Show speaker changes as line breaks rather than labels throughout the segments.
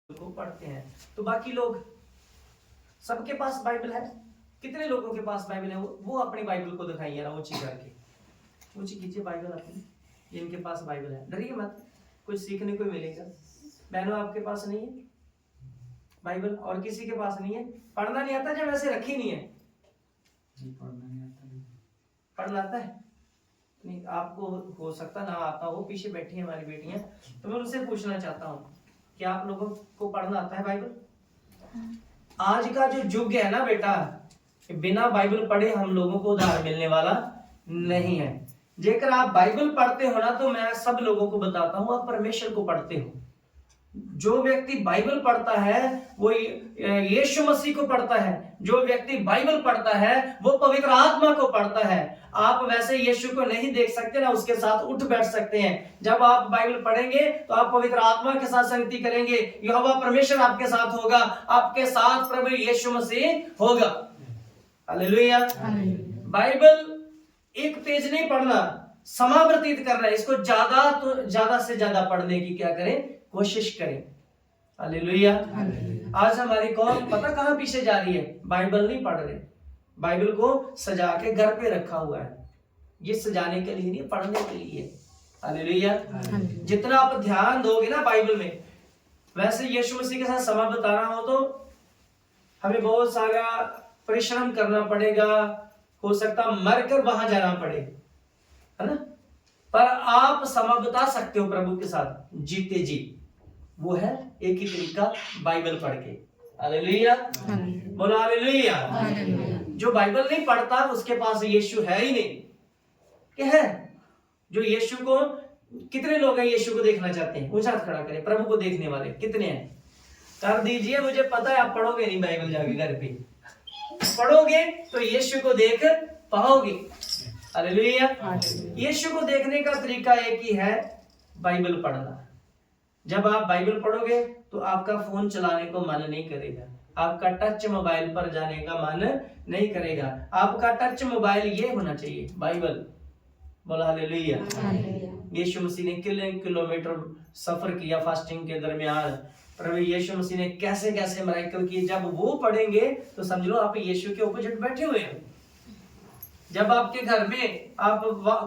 को पढ़ते हैं। तो बाकी लोग सबके पास बाइबल है? कितने लोगों के पास बाइबल है? वो अपनी बाइबल को दिखाइए ना, ऊंची करके ऊंची कीजिए बाइबल अपनी। ये इनके पास बाइबल है, डरिए मत, कुछ सीखने को मिलेगा। बहनों आपके पास नहीं है बाइबल? और किसी के पास नहीं है? पढ़ना नहीं आता? जब ऐसे रखी नहीं है,
पढ़ना नहीं आता।
पढ़ना आता है? नहीं, आपको हो सकता ना आता हो, पीछे बैठी है हमारी बेटियां, तो मैं उनसे पूछना चाहता हूँ कि आप लोगों को पढ़ना आता है बाइबल? आज का जो युग है ना बेटा, बिना बाइबल पढ़े हम लोगों को उद्धार मिलने वाला नहीं है। जेकर आप बाइबल पढ़ते हो ना, तो मैं सब लोगों को बताता हूँ, आप परमेश्वर को पढ़ते हो। जो व्यक्ति बाइबल पढ़ता है वो यीशु मसीह को पढ़ता है। जो व्यक्ति बाइबल पढ़ता है वो पवित्र आत्मा को पढ़ता है। आप वैसे यीशु को नहीं देख सकते ना, उसके साथ उठ बैठ सकते हैं। जब आप बाइबल पढ़ेंगे तो आप पवित्र आत्मा के साथ संगति करेंगे, यहोवा परमेश्वर आपके साथ होगा, आपके साथ प्रभु यीशु मसीह होगा। हालेलुया। बाइबल एक पेज नहीं पढ़ना, समय व्यतीत करना है, इसको ज्यादा से ज्यादा पढ़ने की क्या करें, कोशिश करें। हालेलुया। आज हमारी कौम पता कहां पीछे जा रही है? बाइबल नहीं पढ़ रहे, बाइबल को सजा के घर पे रखा हुआ है। ये सजाने के लिए नहीं, पढ़ने के लिए। हालेलुया। जितना आप ध्यान दोगे ना बाइबल में, वैसे यीशु मसीह के साथ समय बिताना हो तो हमें बहुत सारा परिश्रम करना पड़ेगा, हो सकता मरकर वहां जाना पड़े, है ना? पर आप समय बिता सकते हो प्रभु के साथ जीते जी। वो है एक ही तरीका, बाइबल पढ़ के। हालेलुया, बोलो हालेलुया। जो बाइबल नहीं पढ़ता उसके पास यीशु है ही नहीं। क्या है? जो यीशु को, कितने लोग हैं यीशु को देखना चाहते हैं? ऊंचा हाथ खड़ा करें, प्रभु को देखने वाले कितने हैं? कर दीजिए, मुझे पता है आप पढ़ोगे नहीं बाइबल जाके घर पे। पढ़ोगे तो यीशु को देख पाओगे। हालेलुया। यीशु को देखने का तरीका एक ही है, बाइबल पढ़ना। जब आप बाइबल पढ़ोगे तो आपका फोन चलाने को मन नहीं करेगा, आपका टच मोबाइल पर जाने का मन नहीं करेगा। आपका टच मोबाइल ये होना चाहिए, बाइबल। बोला हालेलुया। यीशु मसीह ने किलोमीटर सफर किया फास्टिंग के दरमियान। प्रभु यीशु मसीह ने कैसे कैसे मिरेकल किए, जब वो पढ़ेंगे तो समझ लो आप यीशु के ऑपोजिट बैठे हुए हैं। जब आपके घर में आप,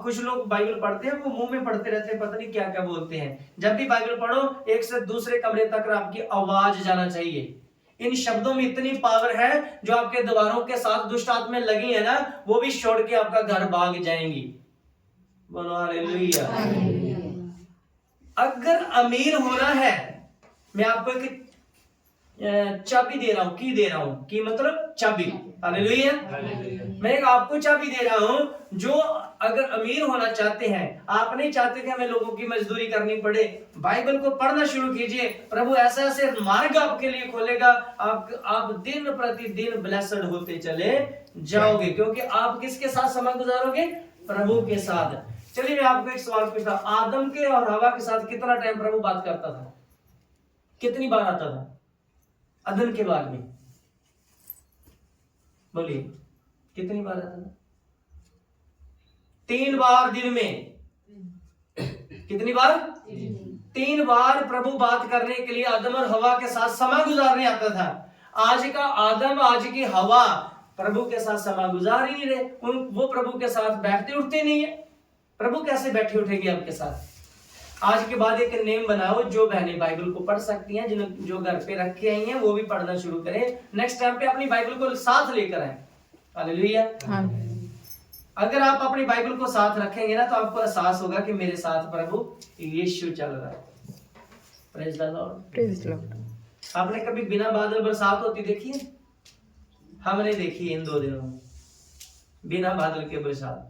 कुछ लोग बाइबल पढ़ते हैं, वो मुंह में पढ़ते रहते हैं, पता नहीं क्या क्या बोलते हैं। जब भी बाइबल पढ़ो, एक से दूसरे कमरे तक आपकी आवाज जाना चाहिए। इन शब्दों में इतनी पावर है, जो आपके दीवारों के साथ दुष्ट आत्माएं लगी है ना, वो भी छोड़ के आपका घर भाग जाएंगी। बोलो हालेलुया। अगर अमीर होना है, मैं आपको एक चाबी दे रहा हूं। की दे रहा हूं? की मतलब चाबी। हालेलुया। मैं आपको चाबी दे रहा हूं। जो अगर अमीर होना चाहते हैं, आप नहीं चाहते कि हमें लोगों की मजदूरी करनी पड़े, बाइबल को पढ़ना शुरू कीजिए। प्रभु ऐसे ऐसे मार्ग आपके लिए खोलेगा, आप दिन प्रतिदिन ब्लेस्ड होते चले जाओगे, क्योंकि आप किसके साथ समय गुजारोगे? प्रभु के साथ। चलिए मैं आपको एक सवाल पूछता हूं, आदम के और हवा के साथ कितना टाइम प्रभु बात करता था? कितनी बार आता था अदन के बाद में? बोलिए, कितनी बार आता था? 3 बार दिन में। कितनी बार? 3 बार प्रभु बात करने के लिए आदम और हवा के साथ समय गुजारने आता था। आज का आदम, आज की हवा प्रभु के साथ समय गुजार ही नहीं रहे। वो प्रभु के साथ बैठते उठते नहीं है। प्रभु कैसे बैठे उठेंगे आपके साथ? आज के बाद एक नेम बनाओ, जो बहनें बाइबल को पढ़ सकती हैं, जो घर पे रखे आई हैं, वो भी पढ़ना शुरू करें। नेक्स्ट टाइम पे अपनी बाइबल को साथ लेकर आए। हालेलुया। अगर आप अपनी बाइबल को साथ रखेंगे ना, तो आपको एहसास होगा कि मेरे साथ प्रभु यीशु चल रहा है। Praise the Lord.
Praise Lord.
आपने कभी बिना बादल बरसात होती देखी है? हमने देखी इन 2 दिनों में बिना बादल के बरसात।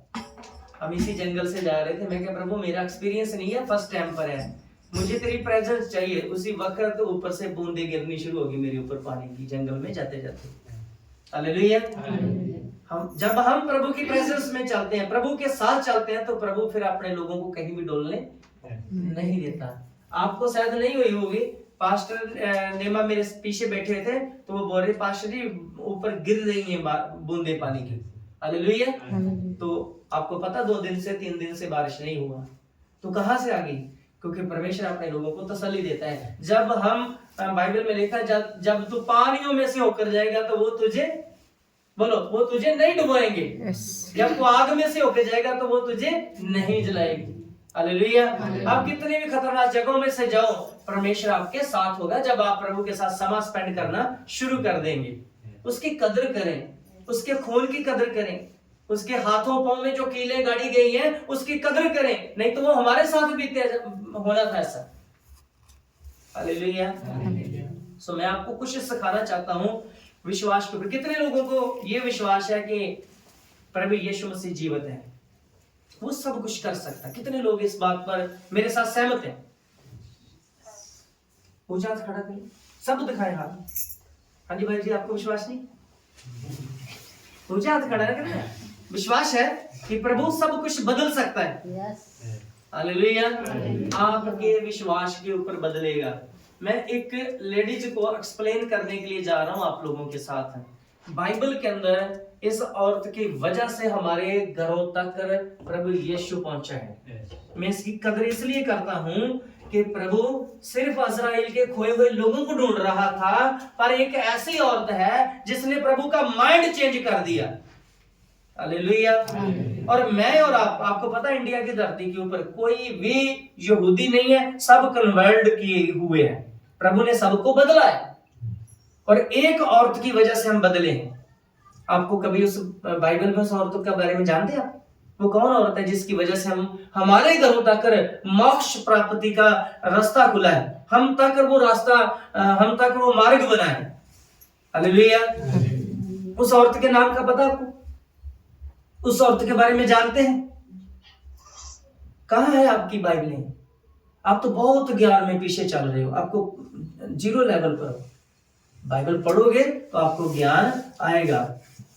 हम इसी जंगल से जा रहे थे, मैं कहा प्रभु मेरा एक्सपीरियंस नहीं है, फर्स्ट टाइम पर है, मुझे तेरी प्रेजेंस चाहिए। उसी वक्त ऊपर से बूंदे गिरनी शुरू होगी मेरे ऊपर पानी की, जंगल में जाते जाते। हालेलुया। जब हम प्रभु की प्रेजेंस में चलते हैं, प्रभु के साथ चलते हैं, तो प्रभु फिर अपने लोगों को कहीं भी डोलने नहीं देता। आपको शायद नहीं हुई होगी, पास्टर नेमा मेरे पीछे बैठे थे, तो वो बोल रहे पास्टर जी ऊपर गिर रही है बूंदे पानी की। हालेलुया। तो आपको पता 2 दिन से 3 दिन से बारिश नहीं हुआ, तो कहां से आ गई? क्योंकि परमेश्वर अपने लोगों को तसल्ली देता है। जब हम बाइबल में लिखा है जब तू पानियों में से होकर जाएगा तो वो तुझे, बोलो, वो तुझे नहीं डुबोएंगे। जब तू आग में से होकर जाएगा तो वो तुझे नहीं जलाएगी। हालेलुया। आप कितने भी खतरनाक जगहों में से जाओ, परमेश्वर आपके साथ होगा जब आप प्रभु के साथ समय स्पेंड करना शुरू कर देंगे। उसकी कदर करें, उसके खून की कदर करें, उसके हाथों पांव में जो कीलें गाड़ी गई हैं उसकी कदर करें, नहीं तो वो हमारे साथ भी होना था ऐसा। हालेलुया। सो मैं आपको कुछ सिखाना चाहता हूं विश्वास के ऊपर। कितने लोगों को ये विश्वास है कि प्रभु यीशु मसीह जीवित है, वो सब कुछ कर सकता है? कितने लोग इस बात पर मेरे साथ सहमत हैं? पूछा हाथ खड़ा करिए, सब दिखाए हाथ। हाँ जी भाई जी, आपको विश्वास नहीं? पूछा हाथ खड़ा करना। विश्वास है कि प्रभु सब कुछ बदल सकता है। हालेलुया। आपके विश्वास के ऊपर बदलेगा। मैं एक लेडीज को एक्सप्लेन करने के लिए जा रहा हूं आप लोगों के साथ। बाइबल के अंदर इस औरत की वजह से हमारे घरों तक प्रभु यीशु पहुंचा है। मैं इसकी कदर इसलिए करता हूं कि प्रभु सिर्फ इस्राएल के खोए हुए लोगों को ढूंढ रहा था, पर एक ऐसी औरत है जिसने प्रभु का माइंड चेंज कर दिया। हालेलुया। और मैं और आपको पता है इंडिया की धरती के ऊपर कोई भी यहूदी नहीं है, सब कन्वर्ट किए हुए हैं। प्रभु ने सबको बदला है और एक औरत की वजह से हम बदले हैं। आपको कभी उस बाइबल में उस औरत के बारे में जानते हैं? वो कौन औरत है जिसकी वजह से हम हमारे घरों तक मोक्ष प्राप्ति का रास्ता खुला है, हम तक वो रास्ता, हम तक वो मार्ग बना है। हालेलुया। उस औरत के नाम का पता आपको? उस औरत के बारे में जानते हैं? कहां है आपकी बाइबलें? आप तो बहुत ज्ञान में पीछे चल रहे हो, आपको जीरो लेवल पर हो। बाइबल पढ़ोगे तो आपको ज्ञान आएगा।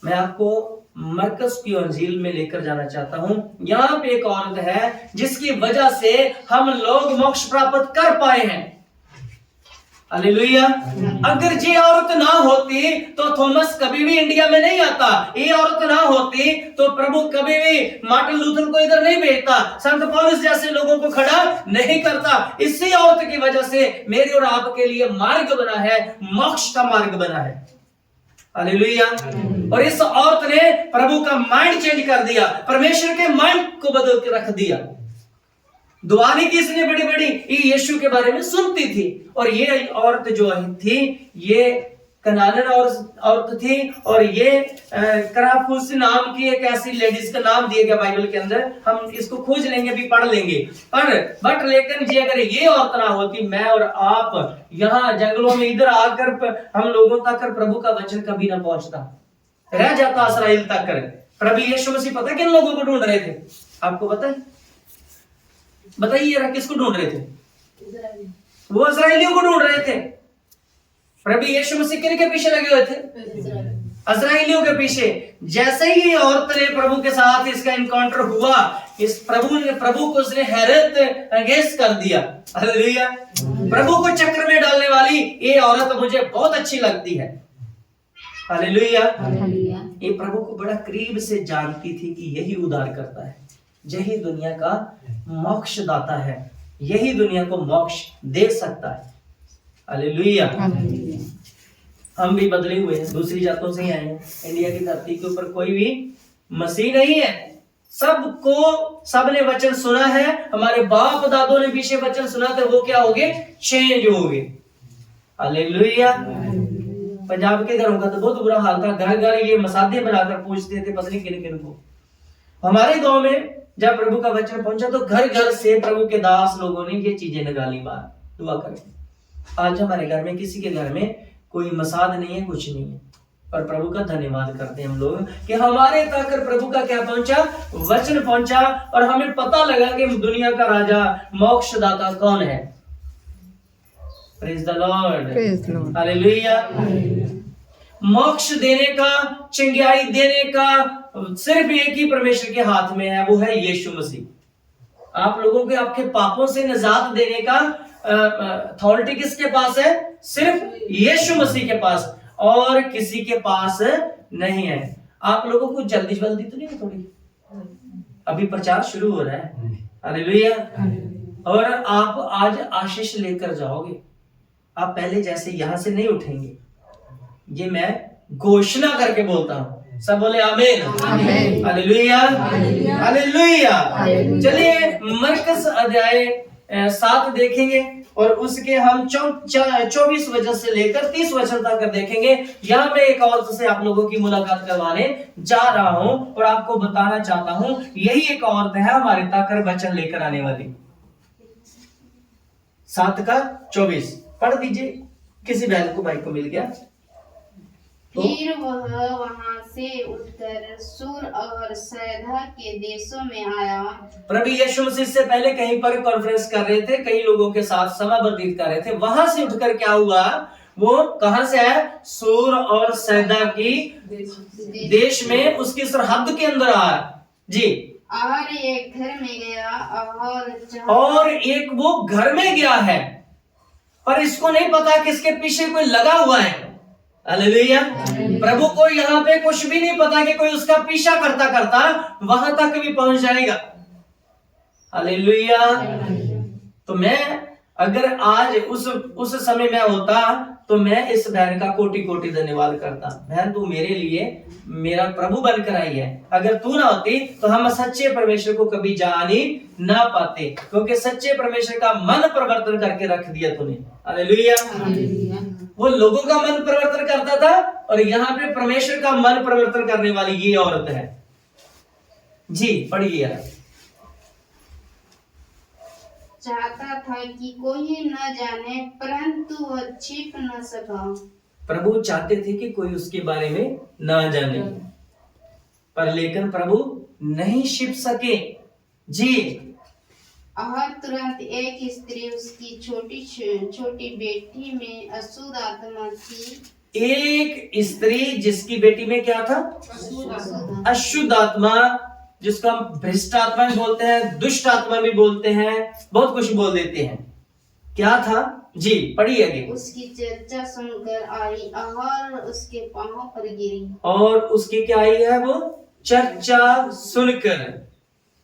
मैं आपको मरकस की अंजील में लेकर जाना चाहता हूं। यहां पे एक औरत है जिसकी वजह से हम लोग मोक्ष प्राप्त कर पाए हैं। हालेलुया। अगर ये औरत ना होती तो थॉमस कभी भी इंडिया में नहीं आता। ये औरत ना होती तो प्रभु कभी भी मार्टिन लूथर को इधर नहीं भेजता, संत पौलुस जैसे लोगों को खड़ा नहीं करता। इसी औरत की वजह से मेरे और आपके लिए मार्ग बना है, मोक्ष का मार्ग बना है। हालेलुया। और इस औरत ने प्रभु का माइंड चेंज कर दिया, परमेश्वर के माइंड को बदल के रख दिया। दुआ नहीं की इसने बड़ी बड़ी, ये यीशु के बारे में सुनती थी। और ये औरत जो थी ये कनानन औरत थी, और ये कराफूस नाम की एक ऐसी लेडीज का नाम दिया गया बाइबल के अंदर। हम इसको खोज लेंगे, भी पढ़ लेंगे। बट लेकिन जी अगर ये औरत ना होती, मैं और आप यहाँ जंगलों में इधर आकर हम लोगों तक प्रभु का वचन कभी ना पहुंचता, रह जाता इस्राएल तक। प्रभु यीशु मसीह पता है किन लोगों को ढूंढ रहे थे? आपको पता है? बताइए, किसको ढूंढ रहे थे? वो इस्राएलियों को ढूंढ रहे थे। प्रभु यीशु मसीह किन के पीछे लगे हुए थे? इस्राएलियों के पीछे। जैसे ही औरत ने प्रभु के साथ इसका इनकाउंटर हुआ, इस प्रभु को उसने हैरत अंगेज कर दिया। हालेलुया। प्रभु को चक्र में डालने वाली ये औरत मुझे बहुत अच्छी लगती है। हालेलुया। ये प्रभु को बड़ा करीब से जानती थी कि यही उद्धार करता है, यही दुनिया का मोक्ष दाता है, यही दुनिया को मोक्ष दे सकता है। हालेलुया। हम भी बदले हुए हैं, दूसरी जातों से ही आए हैं। इंडिया की धरती के ऊपर कोई भी मसीह नहीं है। सबने वचन सुना है, हमारे बाप दादों ने पीछे वचन सुना था, वो क्या हो गए? चेंज हो गए। हालेलुया। पंजाब के घरों का तो बहुत बुरा हाल था, घर घर ये मसादे बनाकर पूछते थे पता नहीं किन किन को। हमारे गांव में जब प्रभु का वचन पहुंचा तो घर घर से प्रभु के दास लोगों ने ये चीजें निकाली बाहर, दुआ करके। आज हमारे घर में किसी के घर में कोई मसाद नहीं है, कुछ नहीं है, पर प्रभु का धन्यवाद करते हैं हम लोग कि हमारे तक प्रभु का क्या पहुंचा? वचन पहुंचा, और हमें पता लगा कि दुनिया का राजा मोक्षदाता कौन है। Praise the Lord. हालेलुया। मोक्ष देने का, चंगाई देने का सिर्फ एक ही परमेश्वर के हाथ में है, वो है यीशु मसीह। आप लोगों के आपके पापों से निजात देने का अथॉरिटी किसके पास है? सिर्फ यीशु मसीह के पास, और किसी के पास नहीं है। आप लोगों को जल्दी तो नहीं है? थोड़ी अभी प्रचार शुरू हो रहा है। हालेलुया। और आप आज आशीष लेकर जाओगे। आप पहले जैसे यहां से नहीं उठेंगे, ये मैं घोषणा करके बोलता हूं। सब बोले आमीन, हालेलुया, हालेलुया। चलिए मरकस अध्याय 7 देखेंगे और उसके हम 24 वचन से लेकर 30 वचन तक देखेंगे। यहाँ मैं एक औरत से आप लोगों की मुलाकात करवाने जा रहा हूं और आपको बताना चाहता हूं यही एक औरत है हमारे ताकर वचन लेकर आने वाली। 7:24 पढ़ दीजिए, किसी बहन को भाई को मिल गया तो।
फिर वह वहां से उठकर सूर और सैदा के देशों में आया।
प्रभु यीशु मसीह से पहले कहीं पर कॉन्फ्रेंस कर रहे थे, कई लोगों के साथ समय व्यतीत कर रहे थे। वहां से उठकर क्या हुआ, वो कहां से आया, सूर और सैदा की देश में, उसकी सरहद के अंदर आया जी।
और एक घर में गया
और एक वो घर में गया है, पर इसको नहीं पता किसके पीछे कोई लगा हुआ है। हालेलुया। प्रभु को यहाँ पे कुछ भी नहीं पता कि कोई उसका पीछा करता करता वहां तक भी पहुंच जाएगा। हालेलुया। तो मैं अगर आज उस समय में होता तो मैं इस बहन का कोटि कोटि धन्यवाद करता। बहन तू मेरे लिए मेरा प्रभु बनकर आई है। अगर तू ना होती तो हम सच्चे परमेश्वर को कभी जान ही ना पाते, क्योंकि सच्चे परमेश्वर का मन परिवर्तन करके रख दिया तूने। हालेलुया। वो लोगों का मन परिवर्तन करता था और यहाँ पे परमेश्वर का मन परिवर्तन करने वाली ये औरत है जी। पढ़िए यार।
चाहता था कि कोई न जाने, परंतु वह छिप न सका।
प्रभु चाहते थे कि कोई उसके बारे में ना जाने, पर लेकिन प्रभु नहीं छिप सके जी।
और तुरंत एक स्त्री उसकी छोटी बेटी में अशुद्ध आत्मा थी।
एक स्त्री जिसकी बेटी में क्या था, अशुद्ध आत्मा, जिसको हम भ्रष्ट आत्मा भी बोलते हैं, दुष्ट आत्मा भी बोलते हैं, बहुत कुछ बोल देते हैं। क्या था जी, पढ़िए आगे।
उसकी चर्चा सुनकर आई और उसके पांवों पर गिरी।
और उसकी क्या आई है, वो चर्चा सुनकर।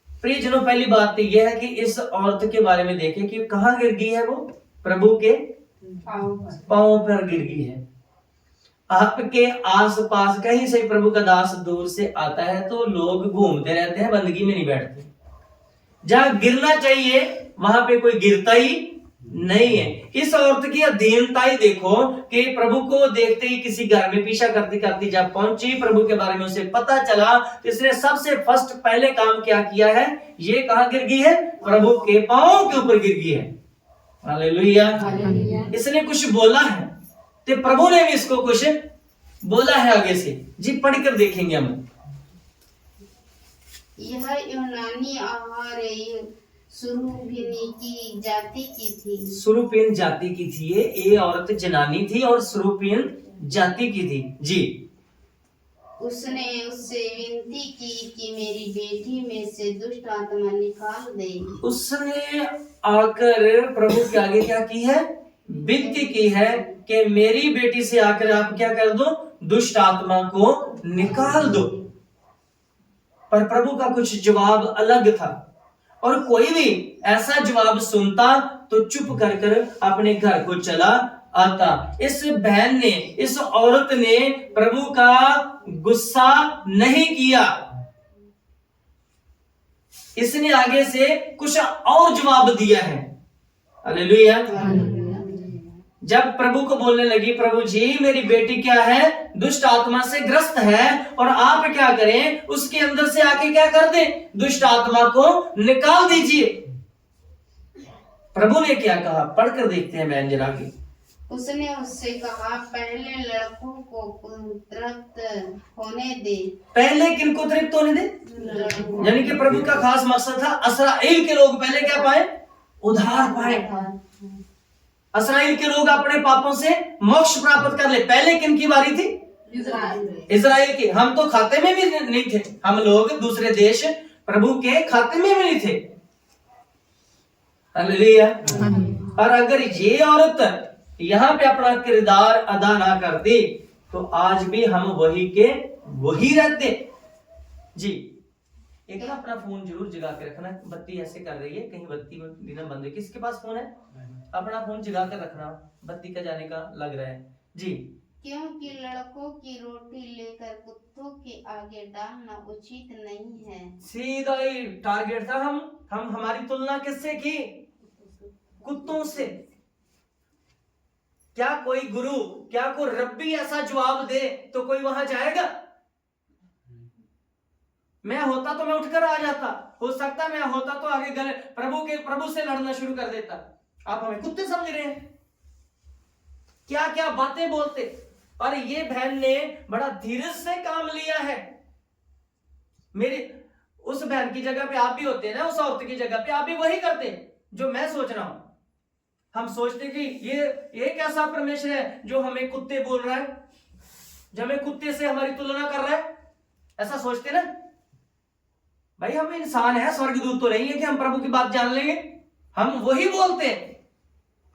प्रियजनों, पहली बात तो यह है कि इस औरत के बारे में देखें कि कहाँ गिर गई है। वो प्रभु के पांवों पर गिर गई है। आपके आसपास कहीं से प्रभु का दास दूर से आता है तो लोग घूमते रहते हैं, बंदगी में नहीं बैठते। जहां गिरना चाहिए वहां पे कोई गिरता ही नहीं है। इस औरत की अधीनता ही देखो कि प्रभु को देखते ही किसी घर में पीछा करती करती जब पहुंची, प्रभु के बारे में उसे पता चला, इसने सबसे फर्स्ट पहले काम क्या किया है, ये कहां गिर गई है, प्रभु के पांवों के ऊपर गिर गई है। हालेलुया। इसने कुछ बोला है तो प्रभु ने भी इसको कुछ बोला है आगे से जी। पढ़कर देखेंगे हम।
यह यूनानी और सुरूफिनी जाति की थी।
सुरूपियन जाति की थी ये औरत जनानी थी और सुरूपियन जाति की थी जी।
उसने उससे विनती की कि मेरी बेटी में से दुष्ट आत्मा निकाल दे। उसने
आकर प्रभु के आगे क्या की है, विनती की है कि मेरी बेटी से आकर आप क्या कर दो, दुष्ट आत्मा को निकाल दो। पर प्रभु का कुछ जवाब अलग था और कोई भी ऐसा जवाब सुनता तो चुप कर कर अपने घर को चला आता। इस बहन ने, इस औरत ने प्रभु का गुस्सा नहीं किया। इसने आगे से कुछ और जवाब दिया है। हालेलुया। जब प्रभु को बोलने लगी, प्रभु जी मेरी बेटी क्या है, दुष्ट आत्मा से ग्रस्त है और आप क्या करें, उसके अंदर से आके क्या कर दें, दुष्ट आत्मा को निकाल दीजिए। प्रभु ने क्या कहा, पढ़कर देखते हैं बहन जरा की।
उसने उससे कहा, पहले लड़कों को तृप्त होने दे।
पहले किनको तृप्त होने दे, यानी कि प्रभु का खास मकसद था इस्राएल के लोग पहले क्या पाए, उद्धार पाए। इस्राएल के लोग अपने पापों से मोक्ष प्राप्त कर ले। पहले किन की बारी थी, इस्राएल की। हम तो खाते में भी नहीं थे, हम लोग दूसरे देश प्रभु के खाते में भी नहीं थे। हालेलुया। और अगर ये औरत यहाँ पे अपना किरदार अदा ना करती तो आज भी हम वही के वही रहते जी। एक ना अपना फोन जरूर जगा के रखना, बत्ती ऐसे कर रही है, कहीं बत्ती बिना बंद है। किसके पास फोन है? अपना फोन जगा कर रखना, बत्ती का जाने का लग रहा है जी।
क्योंकि लड़कों की रोटी लेकर कुत्तों के आगे डालना उचित नहीं है।
सीधा ही टारगेट था। हम हमारी तुलना किससे की? कुत्तों से। क्या कोई गुरु, क्या कोई रब्बी ऐसा जवाब दे तो कोई वहां जाएगा? मैं होता तो मैं उठकर आ जाता, हो सकता मैं होता तो आगे गले प्रभु से लड़ना शुरू कर देता। आप हमें कुत्ते समझ रहे हैं? क्या क्या बातें बोलते। और ये बहन ने बड़ा धीरज से काम लिया है। मेरी उस बहन की जगह पे आप भी होते हैं ना, उस औरत की जगह पे आप भी वही करते जो मैं सोच रहा हूं। हम सोचते कि ये कैसा परमेश्वर है जो हमें कुत्ते बोल रहा है, जो हमें कुत्ते से हमारी तुलना कर रहा है, ऐसा सोचते ना भाई। हम इंसान है, स्वर्गदूत तो नहीं है कि हम प्रभु की बात जान लेंगे। हम वही बोलते हैं।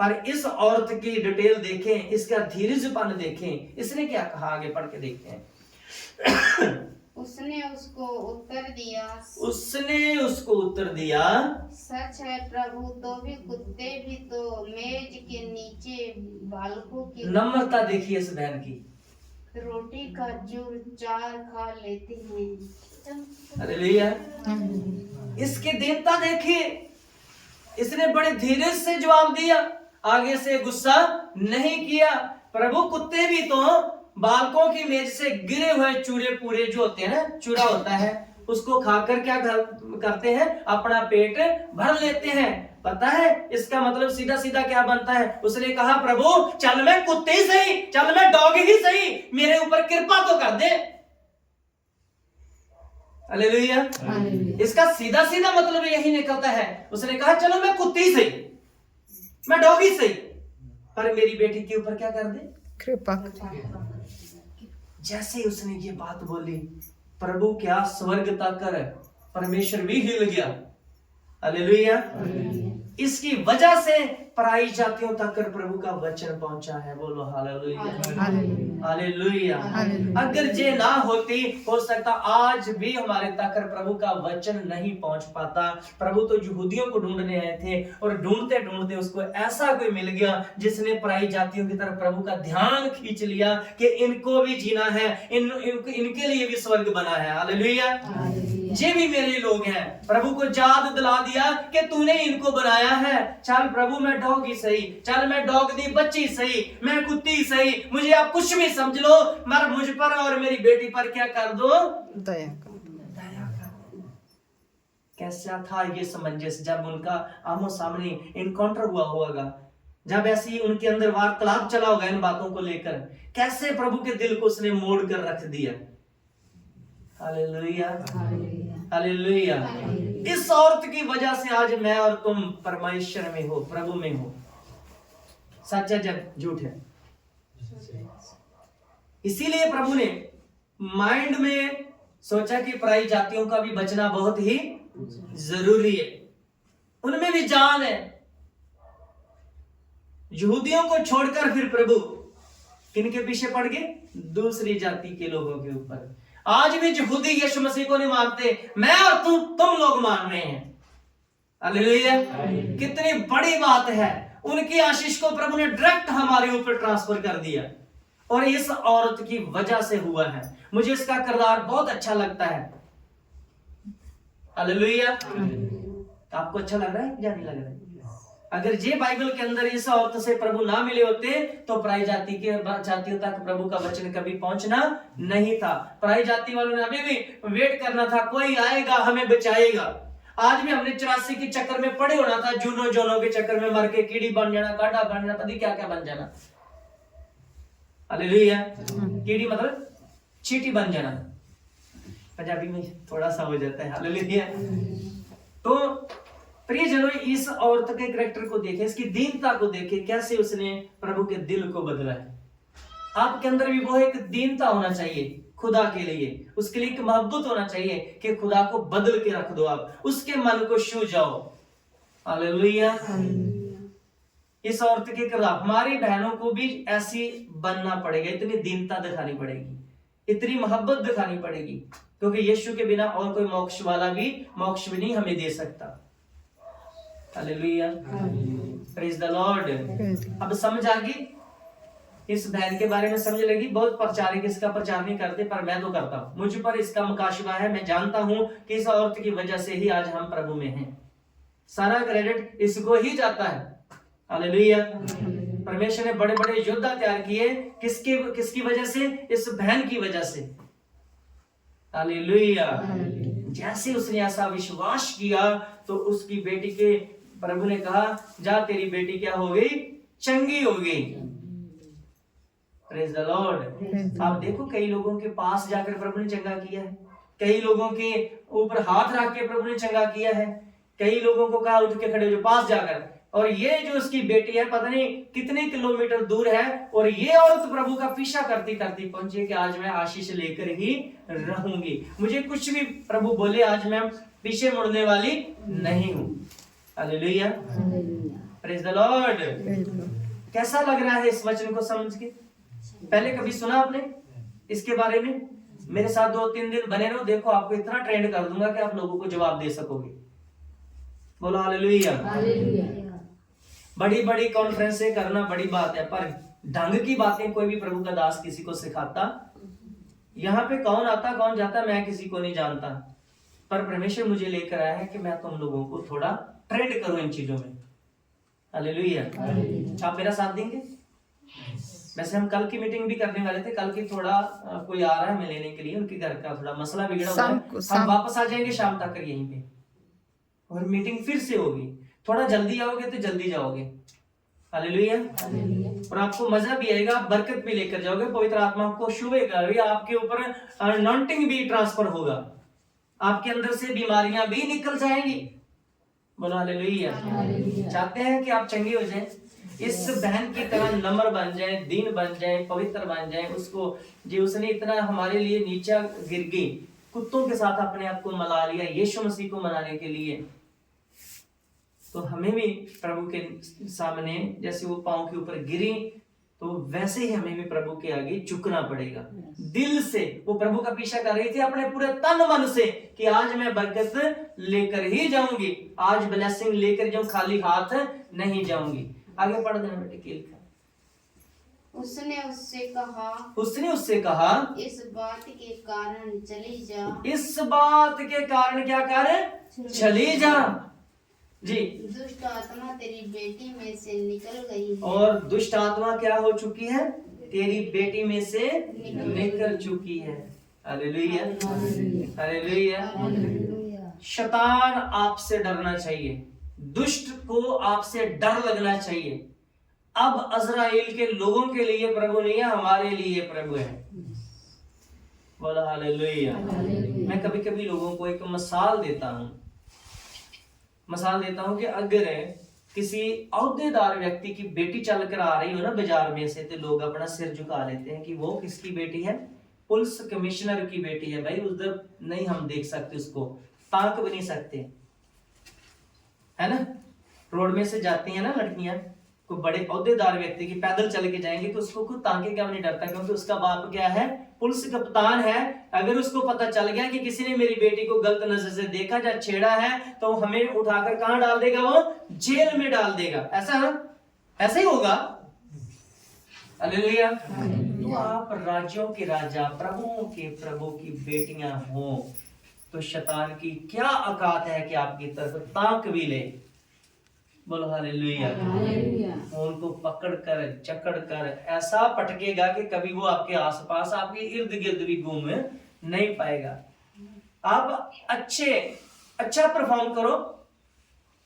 पर इस औरत की डिटेल देखें, इसका धीरजपन देखें, इसने क्या कहा आगे पढ़ के देखते हैं।
उसने उसको उत्तर दिया, सच है प्रभु, तो भी कुत्ते भी तो मेज के नीचे बालकों की
नम्रता देखिए इस बहन की,
रोटी का चूर-चार खा लेते हैं।
हालेलुया। इसकी दीनता देखिए, इसने बड़े धीरज से जवाब दिया, आगे से गुस्सा नहीं किया। प्रभु कुत्ते भी तो बालकों की मेज से गिरे हुए चूरे पूरे जो होते हैं ना, चूरा होता है, उसको खाकर क्या करते हैं? अपना पेट भर लेते हैं। पता है इसका मतलब सीधा सीधा क्या बनता है? उसने कहा प्रभु चल मैं कुत्ते ही सही, चल मैं डॉग ही सही, मेरे ऊपर कृपा तो कर दे। हालेलुया। इसका सीधा सीधा मतलब यही निकलता है। उसने कहा चलो मैं कुत्ते ही सही, मैं डॉग ही सही, पर मेरी बेटी के ऊपर क्या कर दे?
कृपा।
जैसे उसने ये बात बोली, प्रभु क्या स्वर्ग तक कर परमेश्वर भी हिल गया। हालेलुया। इसकी वजह से पराई जातियों तक प्रभु का वचन पहुंचा है। बोलो हालेलुया, हालेलुया। अगर ये ना होती, हो सकता आज भी हमारे तक प्रभु का वचन नहीं पहुंच पाता। प्रभु तो यहूदियों को ढूंढने आए थे और ढूंढते ढूंढते उसको ऐसा कोई मिल गया जिसने पराई जातियों की तरफ प्रभु का ध्यान खींच लिया कि इनको भी जीना है, इनके लिए भी स्वर्ग बना है। हालेलुया। ये भी मेरे लोग हैं। प्रभु को याद दिला दिया कि तूने इनको बनाया है। चल प्रभु मैं डॉग ही सही, चल मैं डॉग दी बच्ची सही, मैं कुत्ती सही, मुझे आप कुछ भी समझ लो, मगर मुझ पर और मेरी बेटी पर क्या कर दो?
दया कर।
कैसा था ये समंजस जब उनका आमो सामने इनकाउंटर हुआ होगा, जब ऐसे ही उनके अंदर वार्तालाप चला होगा इन बातों को लेकर, कैसे प्रभु के दिल को उसने मोड़ कर रख दिया। Hallelujah, hallelujah. इस औरत की वजह से आज मैं और तुम परमेश्वर में हो, प्रभु में हो। सच है जब झूठ है। इसीलिए प्रभु ने माइंड में सोचा कि पराई जातियों का भी बचना बहुत ही जरूरी है, उनमें भी जान है। यहूदियों को छोड़कर फिर प्रभु किनके पीछे पड़ गए? दूसरी जाति के लोगों के ऊपर। आज भी यहूदी यीशु मसीह को नहीं मानते, मैं और तुम लोग मान रहे हैं। हालेलुया। कितनी बड़ी बात है। उनकी आशीष को प्रभु ने डायरेक्ट हमारे ऊपर ट्रांसफर कर दिया, और इस औरत की वजह से हुआ है। मुझे इसका किरदार बहुत अच्छा लगता है। हालेलुया। आपको अच्छा लग रहा है या नहीं लग रहा है? अगर ये बाइबल के अंदर इस औरत से प्रभु ना मिले होते तो पराई जातियों तक प्रभु का वचन कभी पहुंचना नहीं था। पराई जाति वालों ने अभी भी वेट करना था, कोई आएगा हमें बचाएगा। आज भी हमने 84 के चक्कर में पड़े होना था, जूनो जोनो के चक्कर में मर के कीड़ी बन जाना, कांटा बन जाना, पता क्या क्या बन जाना। हालेलुया। कीड़ी मतलब चींटी बन जाना, पंजाबी में थोड़ा सा हो जाता है। हालेलुया। तो प्रियजनों, इस औरत के कैरेक्टर को देखें, इसकी दीनता को देखें, कैसे उसने प्रभु के दिल को बदला है। आपके अंदर भी वो एक दीनता होना चाहिए खुदा के लिए, उसके लिए एक मोहब्बत होना चाहिए कि खुदा को बदल के रख दो, आप उसके मन को छू जाओ। हालेलुया। इस औरत के खिलाफ हमारी बहनों को भी ऐसी बनना पड़ेगा, इतनी दीनता दिखानी पड़ेगी, इतनी मोहब्बत दिखानी पड़ेगी। क्योंकि यीशु के बिना और कोई मोक्ष वाला भी मोक्ष भी नहीं हमें दे सकता। Hallelujah, praise the Lord. अब समझ आ गई इस बहन के बारे में, समझ लगी। बहुत प्रचारक इसका प्रचार नहीं करते, पर मैं तो करता हूँ। मुझ पर इसका मुकाशबा है। मैं जानता हूँ कि इस औरत की वजह से ही आज हम प्रभु में हैं। सारा क्रेडिट इसको ही जाता है। हालेलुया। परमेश्वर ने बड़े बड़े योद्धा तैयार किए, किसकी वजह से? इस बहन की वजह से। हालेलुया। जैसे उसने ऐसा विश्वास किया तो उसकी बेटी के प्रभु ने कहा, जा तेरी बेटी क्या हो गई? चंगी हो गई। Praise the Lord. आप देखो कई लोगों के पास जाकर प्रभु ने चंगा किया है, कई लोगों के ऊपर हाथ रख के प्रभु ने चंगा किया है, कई लोगों को कहा उठ के खड़े हो पास जाकर। और ये जो उसकी बेटी है पता नहीं कितने किलोमीटर दूर है, और ये औरत प्रभु का पीछा करती करती पहुंची कि आज मैं आशीष लेकर ही रहूंगी, मुझे कुछ भी प्रभु बोले आज मैं पीछे मुड़ने वाली नहीं हूं। Hallelujah, praise the Lord. कैसा लग रहा है इस वचन को समझ के? पहले कभी सुना आपने इसके बारे में? मेरे साथ 2-3 दिन बने रहो, देखो आपको इतना ट्रेंड कर दूंगा कि आप लोगों को जवाब दे सकोगे। बोलो हालेलुया। बड़ी बड़ी कॉन्फ्रेंसें करना बड़ी बात है, पर ढंग की बातें कोई भी प्रभु का दास किसी को सिखाता? यहाँ पे कौन आता कौन जाता मैं किसी को नहीं जानता, पर परमेश्वर मुझे लेकर आया है कि मैं तुम लोगों को थोड़ा ट्रेंड करूं इन चीजों में। हालेलुया। आप मेरा साथ देंगे? वैसे हम कल की मीटिंग भी करने वाले थे, कल की थोड़ा कोई आ रहा है हमें लेने के लिए, उनके घर का थोड़ा मसला बिगड़ा हुआ है। हम वापस आ जाएंगे शाम तक यहीं पे, और मीटिंग फिर से होगी। थोड़ा जल्दी आओगे तो जल्दी जाओगे। हालेलुया। और आपको मजा भी आएगा, बरकत भी लेकर जाओगे, पवित्र आत्मा आपको छुएगा भी, आपके ऊपर अनॉइंटिंग भी ट्रांसफर होगा, आपके अंदर से बीमारियां भी निकल जाएंगी। बोलो हालेलुया। चाहते हैं कि आप चंगे हो जाएं, इस बहन की तरह नम्र बन जाए, दीन बन जाए, पवित्र बन जाए। उसको जो उसने इतना हमारे लिए नीचा गिर गई, कुत्तों के साथ अपने आप को मिला लिया यीशु मसीह को मनाने के लिए, तो हमें भी प्रभु के सामने जैसे वो पांव के ऊपर गिरी, तो वैसे ही हमें भी प्रभु के आगे झुकना पड़ेगा। दिल से वो प्रभु का पीछा कर रही थी, अपने पूरे तन मन से, कि आज मैं बरकत लेकर ही जाऊंगी, आज ब्लेसिंग लेकर जाऊं, खाली हाथ नहीं जाऊंगी। आगे पढ़ देना बेटे। क्या लिखा?
उसने उससे कहा इस बात के कारण चली जा।
इस बात के कारण क्या कर? चली जा। जी।
दुष्ट आत्मा तेरी बेटी में से निकल गई।
और दुष्ट आत्मा क्या हो चुकी है? तेरी बेटी में से निकल चुकी है। Hallelujah, hallelujah. शैतान आपसे डरना चाहिए, दुष्ट को आपसे डर लगना चाहिए। अब इज़राइल के लोगों के लिए प्रभु नहीं है, हमारे लिए प्रभु है। बोला हालेलुया। मैं कभी कभी लोगों को एक मिसाल देता हूं कि अगर किसी औहदेदार व्यक्ति की बेटी चलकर आ रही हो ना बाजार में से, तो लोग अपना सिर झुका लेते हैं कि वो किसकी बेटी है? पुलिस कमिश्नर की बेटी है। भाई उधर नहीं हम देख सकते, उसको ताक भी नहीं सकते, है ना। रोड में से जाती है ना लड़कियां, कोई बड़े औहदेदार व्यक्ति की पैदल चल के जाएंगे तो उसको खुद ताके क्या नहीं डरता, क्योंकि उसका बाप क्या है? पुलिस कप्तान है। अगर उसको पता चल गया कि किसी ने मेरी बेटी को गलत नजर से देखा या छेड़ा है, तो हमें उठाकर कहां डाल देगा? वो जेल में डाल देगा। ऐसा ना, ऐसा ही होगा। हालेलुया। तो आप राज्यों के राजा, प्रभुओं के प्रभु की बेटियां हो, तो शैतान की क्या औकात है कि आपकी तरफ ताक भी ले। बोलो हालेलुया। उनको पकड़कर जकड़कर ऐसा पटकेगा कि कभी वो आपके आसपास, आपके इर्द गिर्द भी घूम नहीं पाएगा। आप अच्छा परफॉर्म करो,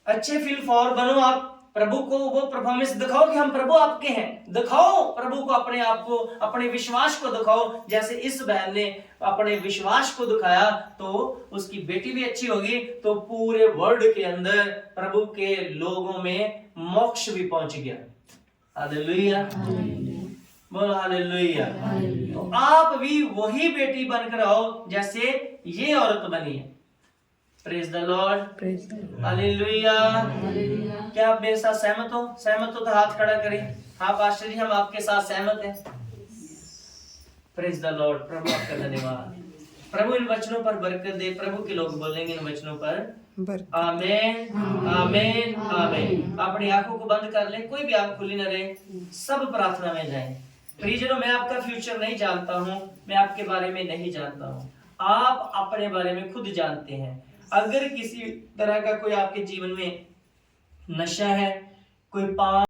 अच्छे फील फॉर बनो, आप प्रभु को वो परफॉर्मेंस दिखाओ कि हम प्रभु आपके हैं। दिखाओ प्रभु को, अपने आप को, अपने विश्वास को दिखाओ। जैसे इस बहन ने अपने विश्वास को दिखाया, तो उसकी बेटी भी अच्छी होगी, तो पूरे वर्ल्ड के अंदर प्रभु के लोगों में मोक्ष भी पहुंच गया। हालेलुया, बोलो हालेलुया। तो आप भी वही बेटी बनकर आओ जैसे ये औरत बनी है। Praise the Lord, hallelujah. क्या आप मेरे साथ सहमत हो? सहमत हो तो हाथ खड़ा करें। हाँ पास्टर जी, हम आपके साथ सहमत हैं। प्रेज द लॉर्ड, प्रभु आपका धन्यवाद। प्रभु इन वचनों पर बरकत दे। प्रभु के लोग बोलेंगे इन वचनों पर
बरकत।
आमीन आमीन आमीन। अपनी आंखों को बंद कर लें, कोई भी आंख खुली न रहे, सब प्रार्थना में जाएं। प्रियजनों, मैं आपका फ्यूचर नहीं जानता हूं, मैं आपके बारे में नहीं जानता हूं, आप अपने बारे में खुद जानते हैं। अगर किसी तरह का कोई आपके जीवन में नशा है, कोई पाप